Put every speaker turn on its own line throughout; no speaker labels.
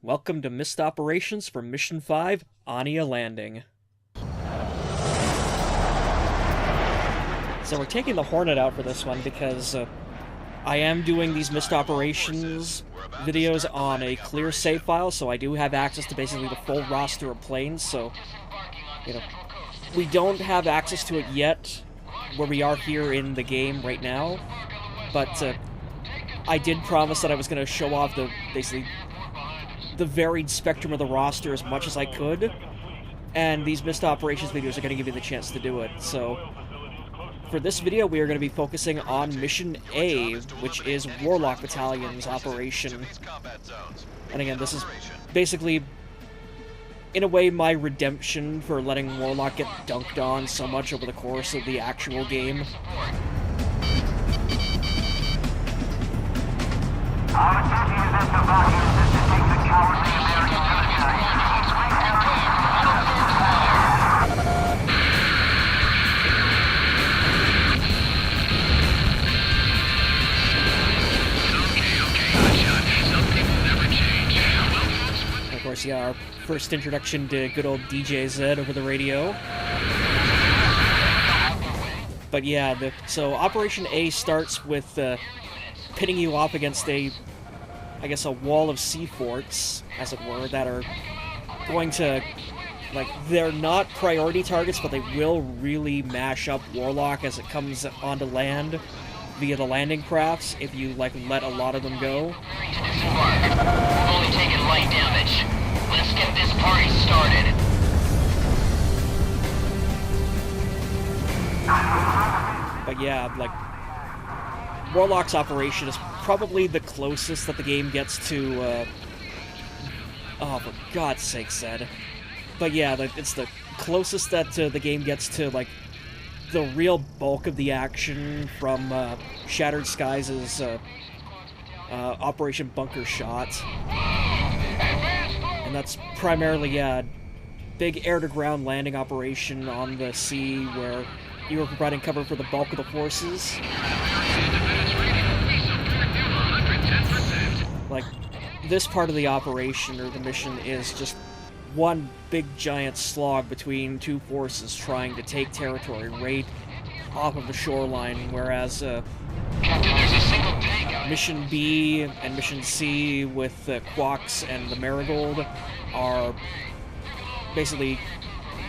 Welcome to Missed Operations for Mission 5, Anya Landing. So we're taking the Hornet out for this one because I am doing these Missed Operations videos on a clear save file, so I do have access to basically the full roster of planes, so, we don't have access to it yet, where we are here in the game right now, but I did promise that I was going to show off the varied spectrum of the roster as much as I could, and these Missed Operations videos are going to give you the chance to do it. So, for this video, we are going to be focusing on Mission A, which is Warlock Battalion's operation. And again, this is basically, in a way, my redemption for letting Warlock get dunked on so much over the course of the actual game.
Our duty in this Battalion is to take the cowardly American military.
Of course, yeah, our first introduction to good old DJ Zed over the radio. But yeah, so Operation A starts with pitting you off against a wall of sea forts, as it were, that are going to, they're not priority targets, but they will really mash up Warlock as it comes onto land via the landing crafts, if you, let a lot of them go.
We've only taken light damage. Let's get this party started.
But yeah, Warlock's operation is probably the closest that the game gets to, oh, for God's sake, Zed. But yeah, it's the closest that the game gets to, the real bulk of the action from Shattered Skies' Operation Bunker Shot. And that's primarily, yeah, big air-to-ground landing operation on the sea where you were providing cover for the bulk of the forces. This part of the operation, or the mission, is just one big giant slog between two forces trying to take territory right off of the shoreline, whereas Mission B and Mission C with Quox and the Marigold are basically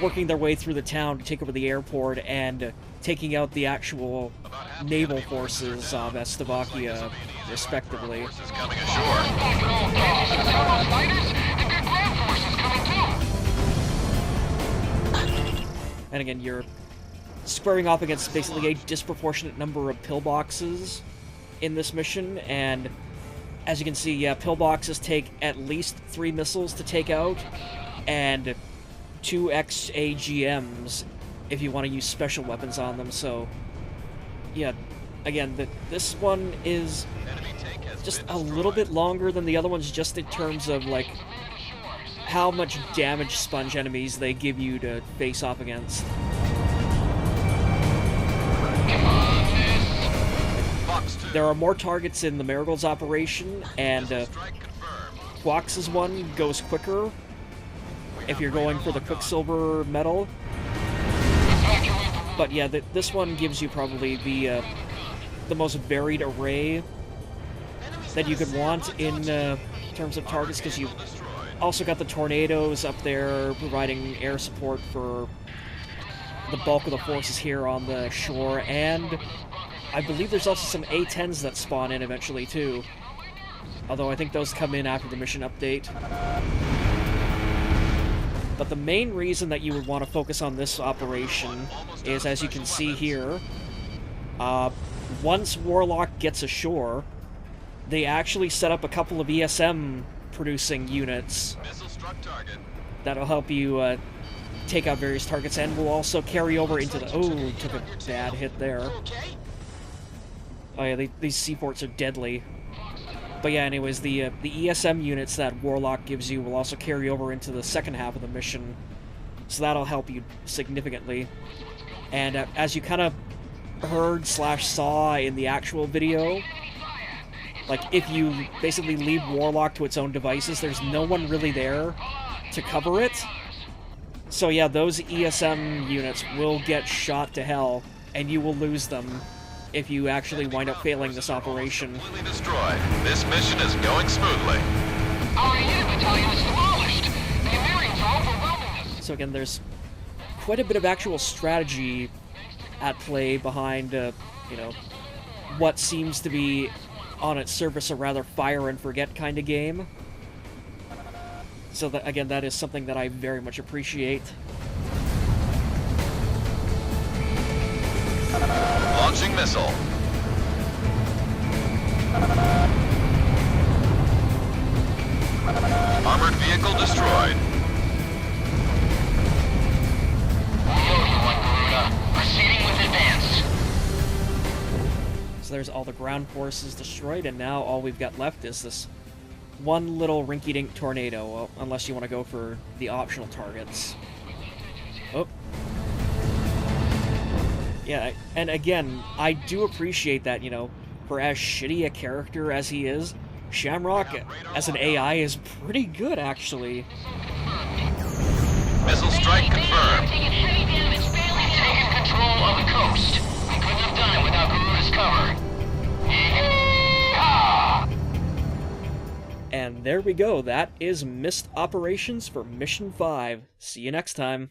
working their way through the town to take over the airport and taking out the actual naval forces of Slovakia, respectively. And again, you're squaring off against basically a disproportionate number of pillboxes in this mission, and as you can see, yeah, pillboxes take at least 3 missiles to take out, and 2 XAGMs if you want to use special weapons on them, so yeah, again, this one is just a little bit longer than the other ones, just in terms of, how much damage sponge enemies they give you to face off against. There are more targets in the Marigold's operation, and Quox's one goes quicker if you're going for the Quicksilver medal. But yeah, this one gives you probably the most varied array that you could want in terms of targets, because you also got the Tornadoes up there providing air support for the bulk of the forces here on the shore, and I believe there's also some A-10s that spawn in eventually too, although I think those come in after the mission update. But the main reason that you would want to focus on this operation is, as you can see here, once Warlock gets ashore, they actually set up a couple of ESM producing units that'll help you take out various targets, and will also carry over into the... Oh, took a bad hit there. Oh yeah, these sea forts are deadly. But yeah, anyways, the ESM units that Warlock gives you will also carry over into the second half of the mission, so that'll help you significantly. And as you kind of heard/saw in the actual video, Like, if you basically leave Warlock to its own devices, there's no one really there to cover it. So yeah, those ESM units will get shot to hell, and you will lose them if you actually wind up failing this operation.
Completely destroyed. This mission is going smoothly.
Our unit battalion is demolished. The Americans are overwhelming us.
So again, there's quite a bit of actual strategy at play behind, you know, what seems to be, on its surface, a rather fire and forget kind of game. So that, again, that is something that I very much appreciate.
Launching missile. Armored vehicle destroyed.
We owe you one, Garuda. Proceeding with advance.
So there's all the ground forces destroyed, and now all we've got left is this one little rinky-dink tornado, well, unless you want to go for the optional targets. Oh. Yeah, and again, I do appreciate that, you know, for as shitty a character as he is, Shamrock, as an AI, is pretty good, actually.
Missile strike confirmed.
Taking heavy damage. We've taken control of the coast. We couldn't have done it without Garuda's cover. Yeehaw!
And there we go, that is missed operations for Mission 5. See you next time.